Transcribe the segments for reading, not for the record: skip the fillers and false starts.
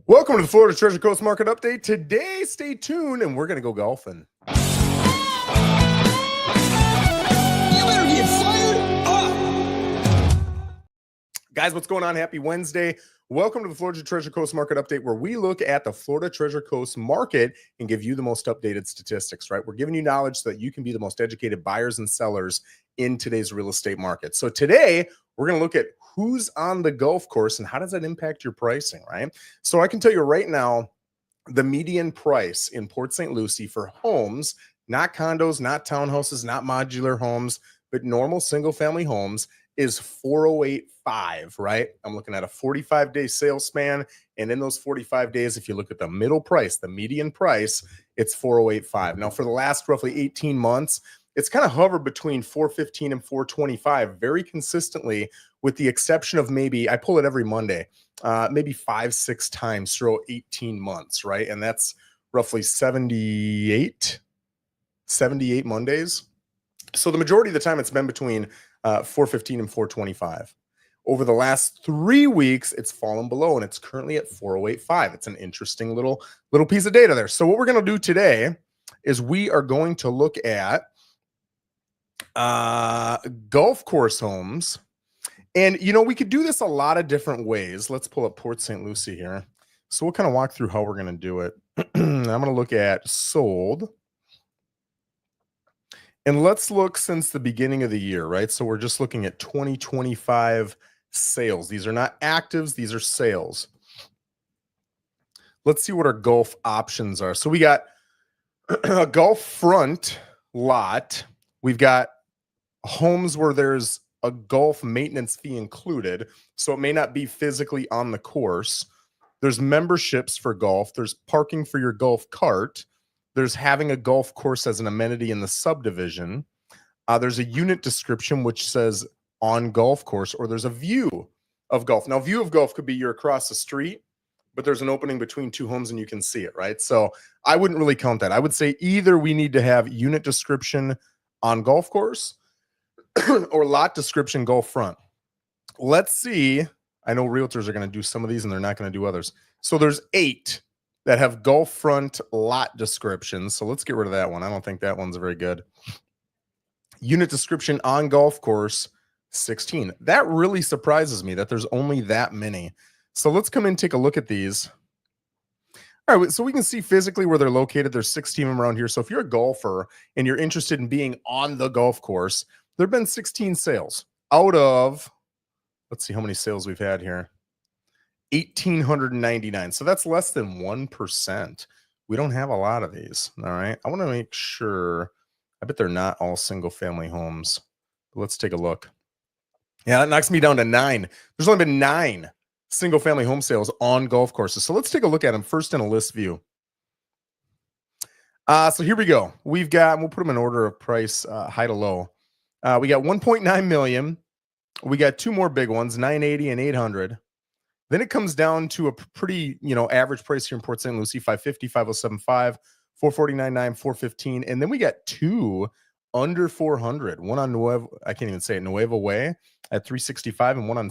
Welcome to the Florida Treasure Coast Market Update. Today, stay tuned, and we're going to go golfing. You better get fired up. Guys, what's going on? Happy Wednesday. Welcome to the Florida Treasure Coast Market Update, where we look at the Florida Treasure Coast market and give you the most updated statistics, right? We're giving you knowledge so that you can be the most educated buyers and sellers in today's real estate market. So today, we're going to look at who's on the golf course and how does that impact your pricing, right? So I can tell you right now, the median price in Port St. Lucie for homes, not condos, not townhouses, not modular homes, but normal single-family homes is $408,500, right? I'm looking at a 45-day sales span, and in those 45 days, if you look at the middle price, the median price, it's $408,500. Now, for the last roughly 18 months, it's kind of hovered between $415 and $425 very consistently, with the exception of maybe, I pull it every Monday, maybe 5-6 times through 18 months, right? And that's roughly 78 Mondays. So the majority of the time it's been between $415 and $425. Over the last 3 weeks, it's fallen below, and it's currently at $408,500. It's an interesting little piece of data there. So what we're going to do today is we are going to look at golf course homes. And, you know, we could do this a lot of different ways. Let's pull up Port St. Lucie here. So we'll kind of walk through how we're going to do it. I'm going to look at sold. And let's look since the beginning of the year, right? So we're just looking at 2025 sales. These are not actives. These are sales. Let's see what our golf options are. So we got a golf front lot. We've got homes where there's a golf maintenance fee included, so it may not be physically on the course. There's memberships for golf. There's parking for your golf cart. There's having a golf course as an amenity in the subdivision. There's a unit description which says on golf course, or there's a view of golf. Now, view of golf could be you're across the street, but there's an opening between two homes and you can see it, right? So I wouldn't really count that. I would say either we need to have unit description on golf course or lot description golf front. Let's see. I know realtors are going to do some of these and they're not going to do others. So there's 8 that have golf front lot descriptions. So let's get rid of that one. I don't think that one's very good. Unit description on golf course, 16. That really surprises me that there's only that many. So let's come in and take a look at these. All right, so we can see physically where they're located. There's 16 of them around here. So if you're a golfer and you're interested in being on the golf course, there have been 16 sales out of, let's see how many sales we've had here, 1,899. So that's less than 1%. We don't have a lot of these. All right. I want to make sure. I bet they're not all single family homes. But let's take a look. Yeah, that knocks me down to 9. There's only been 9 single family home sales on golf courses. So let's take a look at them first in a list view. So here we go. We've got, we'll put them in order of price, high to low. We got 1.9 million. We got 2 more big ones, 980 and 800. Then it comes down to a pretty, average price here in Port St. Lucie, 550, 5075, 449.9, 415. And then we got 2 under 400. One on Nuevo, I can't even say it, Nuevo Way at 365, and one on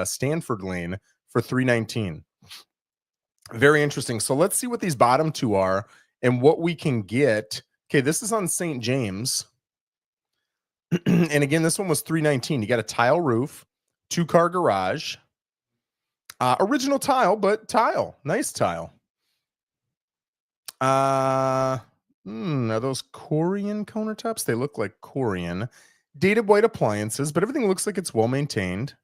Stanford Lane for 319. Very interesting. So let's see what these bottom 2 are and what we can get. Okay, this is on St. James. And again, this one was 319. You got a tile roof, 2-car garage, original tile, but tile, nice tile. Are those Corian countertops? They look like Corian. Dated white appliances, but everything looks like it's well maintained.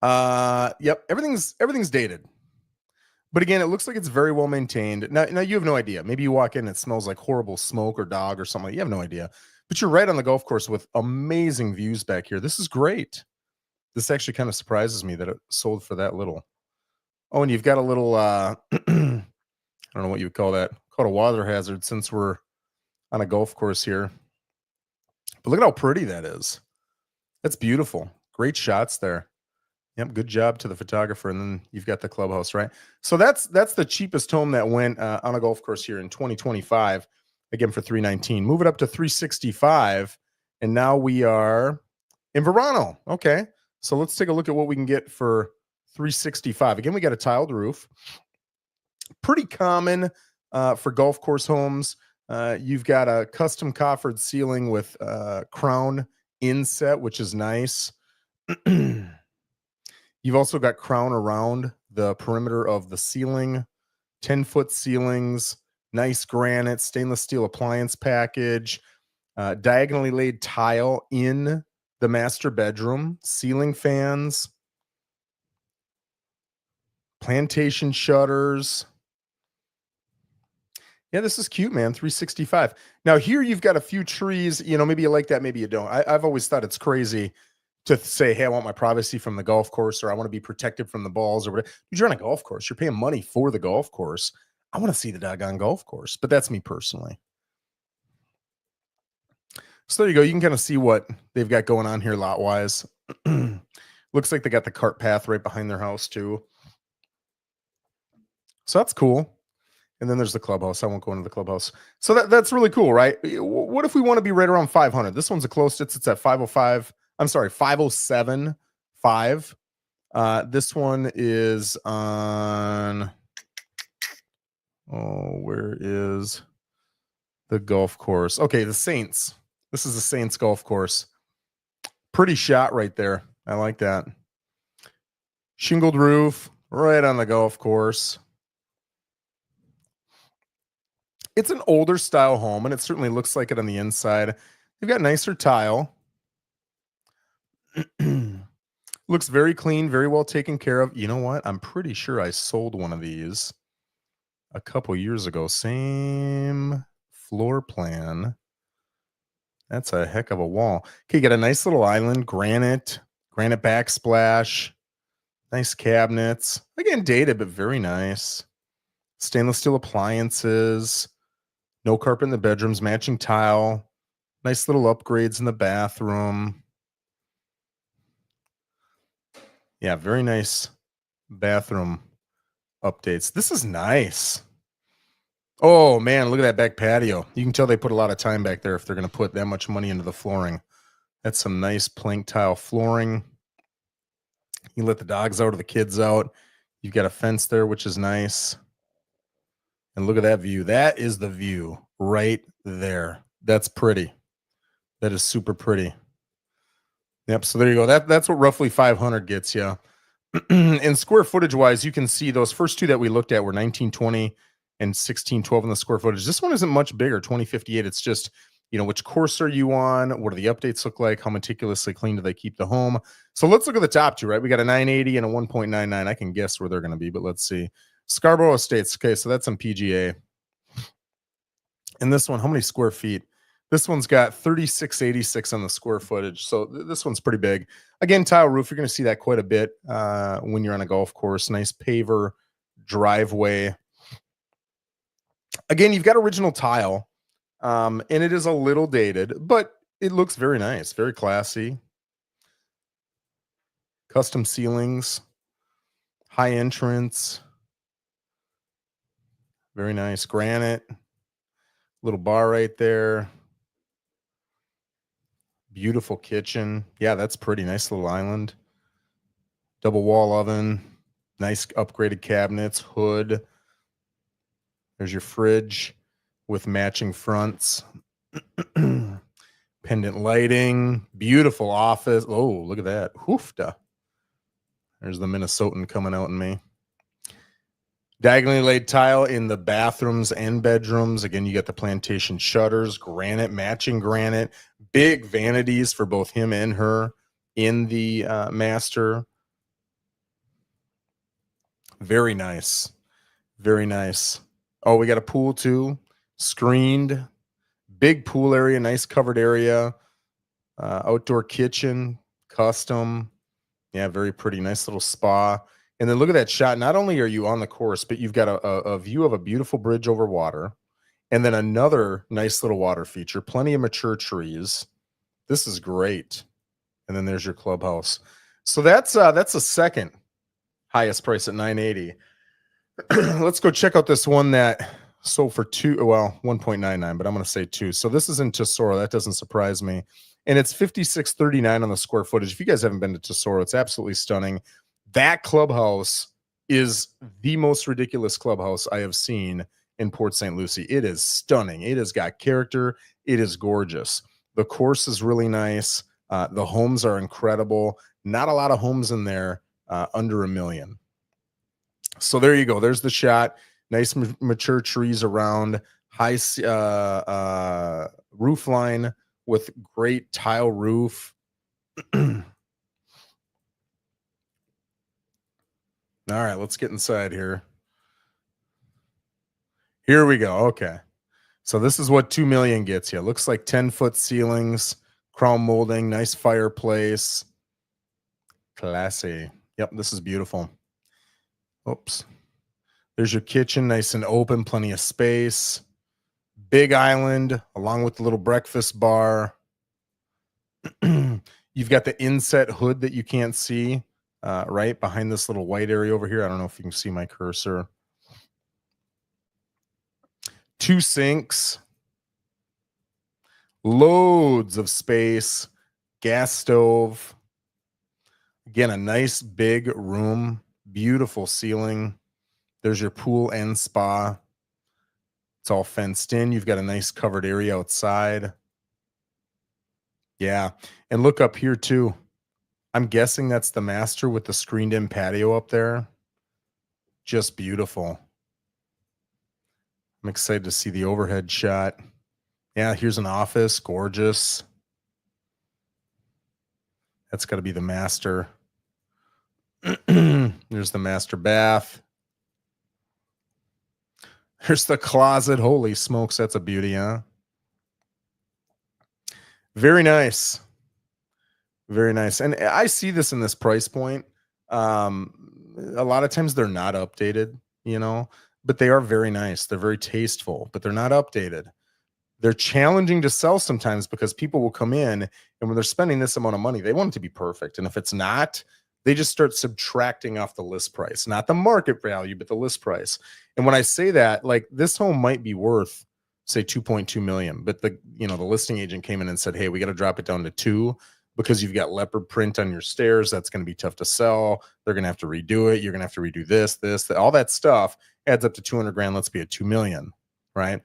Yep, everything's dated. But again, it looks like it's very well maintained. Now you have no idea. Maybe you walk in and it smells like horrible smoke or dog or something. You have no idea. But you're right on the golf course with amazing views back here. This is great. This actually kind of surprises me that it sold for that little. Oh, and you've got a little, I don't know what you would call that. Called a water hazard since we're on a golf course here. But look at how pretty that is. That's beautiful. Great shots there. Yep, good job to the photographer. And then you've got the clubhouse, right? So that's the cheapest home that went on a golf course here in 2025. Again, for 319. Move it up to 365. And now we are in Verano. Okay. So let's take a look at what we can get for $365. Again, we got a tiled roof. Pretty common for golf course homes. You've got a custom coffered ceiling with crown inset, which is nice. You've also got crown around the perimeter of the ceiling, 10-foot ceilings, nice granite, stainless steel appliance package, diagonally laid tile in the master bedroom, ceiling fans, plantation shutters. Yeah, this is cute, man. $365. Now here you've got a few trees. Maybe you like that, maybe you don't. I've always thought it's crazy to say, hey, I want my privacy from the golf course, or I want to be protected from the balls, or whatever. You're on a golf course. You're paying money for the golf course. I want to see the doggone golf course, but that's me personally. So there you go. You can kind of see what they've got going on here lot-wise. Looks like they got the cart path right behind their house too. So that's cool. And then there's the clubhouse. I won't go into the clubhouse. So that's really cool, right? What if we want to be right around 500? This one's the closest. It's at 505. I'm sorry, 507.5. This one is on. Oh, where is the golf course? Okay, the Saints. This is the Saints golf course. Pretty shot right there. I like that. Shingled roof right on the golf course. It's an older style home, and it certainly looks like it on the inside. You've got nicer tile. Looks very clean, very well taken care of. You know what? I'm pretty sure I sold one of these a couple years ago. Same floor plan. That's a heck of a wall. Okay, you got a nice little island, granite backsplash, nice cabinets. Again, dated, but very nice. Stainless steel appliances. No carpet in the bedrooms, matching tile. Nice little upgrades in the bathroom. Yeah, very nice bathroom updates. This is nice. Oh, man, look at that back patio. You can tell they put a lot of time back there if they're going to put that much money into the flooring. That's some nice plank tile flooring. You let the dogs out or the kids out. You've got a fence there, which is nice. And look at that view. That is the view right there. That's pretty. That is super pretty. Yep. So there you go. That's what roughly 500 gets you. And square footage wise, you can see those first two that we looked at were 1920 and 1612 in the square footage. This one isn't much bigger, 2058. It's just, which course are you on? What do the updates look like? How meticulously clean do they keep the home? So let's look at the top two, right? We got a 980 and a 1.99. I can guess where they're going to be, but let's see. Scarborough Estates. Okay, so that's on PGA. And this one, how many square feet? This one's got 3686 on the square footage. So this one's pretty big. Again, tile roof. You're going to see that quite a bit when you're on a golf course. Nice paver driveway. Again, you've got original tile, and it is a little dated, but it looks very nice, very classy. Custom ceilings, high entrance. Very nice. Granite. Little bar right there. Beautiful kitchen. Yeah, that's pretty. Nice little island. Double wall oven. Nice upgraded cabinets. Hood. There's your fridge with matching fronts. Pendant lighting. Beautiful office. Oh, look at that. Hoofda. There's the Minnesotan coming out in me. Diagonally laid tile in the bathrooms and bedrooms. Again, you got the plantation shutters, granite, matching granite, big vanities for both him and her in the master. Very nice. Very nice. Oh, we got a pool too. Screened. Big pool area, nice covered area. Outdoor kitchen, custom. Yeah, very pretty. Nice little spa. And then look at that shot. Not only are you on the course, but you've got a view of a beautiful bridge over water. And then another nice little water feature. Plenty of mature trees. This is great. And then there's your clubhouse. So that's the second highest price at $980. Let's go check out this one that sold for 1.99, but I'm going to say 2. So this is in Tesoro. That doesn't surprise me. And it's $56.39 on the square footage. If you guys haven't been to Tesoro, it's absolutely stunning. That clubhouse is the most ridiculous clubhouse I have seen in Port St. Lucie. It is stunning. It has got character. It is gorgeous. The course is really nice. The homes are incredible. Not a lot of homes in there under $1 million. So there you go. There's the shot. Nice mature trees around, high roof line with great tile roof. All right, let's get inside here. Here we go. Okay. So this is what $2 million gets you. Looks like 10-foot ceilings, crown molding, nice fireplace. Classy. Yep, this is beautiful. Oops. There's your kitchen, nice and open, plenty of space. Big island, along with the little breakfast bar. You've got the inset hood that you can't see right behind this little white area over here. I don't know if you can see my cursor. 2 sinks. Loads of space. Gas stove. Again, a nice big room. Beautiful ceiling. There's your pool and spa. It's all fenced in. You've got a nice covered area outside. Yeah. And look up here too. I'm guessing that's the master with the screened in patio up there. Just beautiful. I'm excited to see the overhead shot. Yeah, here's an office. Gorgeous. That's got to be the master. There's the master bath. There's the closet. Holy smokes, that's a beauty, huh? Very nice. Very nice. And I see this in this price point. A lot of times they're not updated, you know, but they are very nice. They're very tasteful, but they're not updated. They're challenging to sell sometimes because people will come in and when they're spending this amount of money, they want it to be perfect. And if it's not, they just start subtracting off the list price, not the market value, but the list price. And when I say that, like this home might be worth, say, 2.2 million, but the listing agent came in and said, hey, we got to drop it down to 2 because you've got leopard print on your stairs. That's going to be tough to sell. They're going to have to redo it. You're going to have to redo this, all that stuff adds up to 200 grand. Let's be at 2 million, right?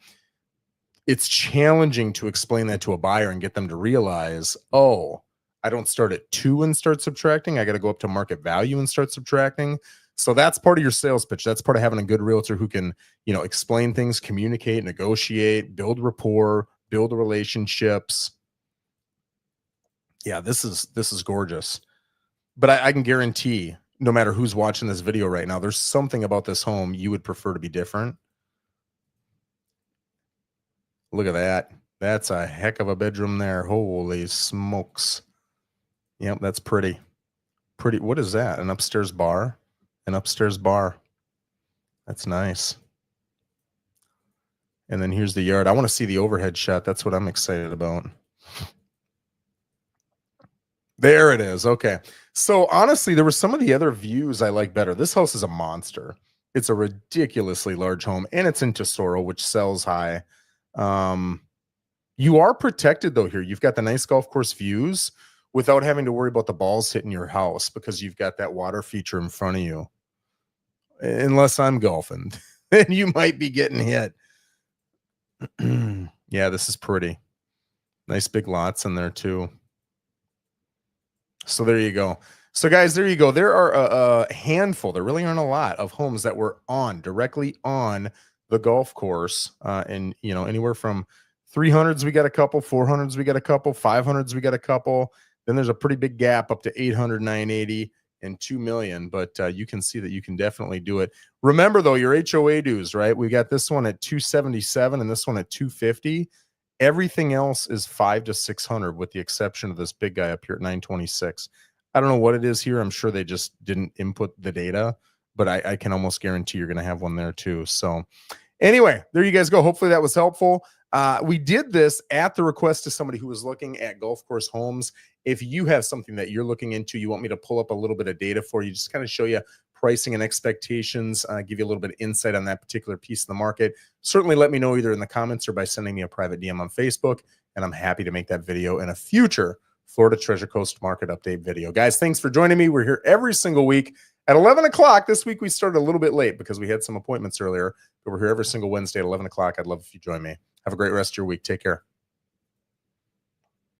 It's challenging to explain that to a buyer and get them to realize, oh, I don't start at 2 and start subtracting. I got to go up to market value and start subtracting. So that's part of your sales pitch. That's part of having a good realtor who can, explain things, communicate, negotiate, build rapport, build relationships. Yeah, this is gorgeous. But I can guarantee, no matter who's watching this video right now, there's something about this home you would prefer to be different. Look at that. That's a heck of a bedroom there. Holy smokes. Yep, that's pretty. Pretty. What is that? An upstairs bar? An upstairs bar. That's nice. And then here's the yard. I want to see the overhead shot. That's what I'm excited about. There it is. Okay. So honestly, there were some of the other views I like better. This house is a monster. It's a ridiculously large home, and it's in Tesoro, which sells high. You are protected though here. You've got the nice golf course views without having to worry about the balls hitting your house because you've got that water feature in front of you. Unless I'm golfing, then you might be getting hit. Yeah, this is pretty. Nice big lots in there too. So there you go. So guys, there you go. There are a handful. There really aren't a lot of homes that were directly on the golf course. And anywhere from 300s, we got a couple, 400s, we got a couple, 500s, we got a couple. Then there's a pretty big gap up to 800, 980, and 2 million. But you can see that you can definitely do it. Remember though, your HOA dues, right? We got this one at 277 and this one at 250. Everything else is 500 to 600 with the exception of this big guy up here at 926. I don't know what it is here. I'm sure they just didn't input the data, but I can almost guarantee you're going to have one there too. So anyway, there you guys go. Hopefully that was helpful. We did this at the request of somebody who was looking at golf course homes. If you have something that you're looking into, you want me to pull up a little bit of data for you, just kind of show you pricing and expectations, give you a little bit of insight on that particular piece of the market, certainly let me know either in the comments or by sending me a private DM on Facebook, and I'm happy to make that video in a future Florida Treasure Coast market update video. Guys, thanks for joining me. We're here every single week at 11 o'clock. This week we started a little bit late because we had some appointments earlier, but we're here every single Wednesday at 11 o'clock. I'd love if you join me. Have a great rest of your week. Take care.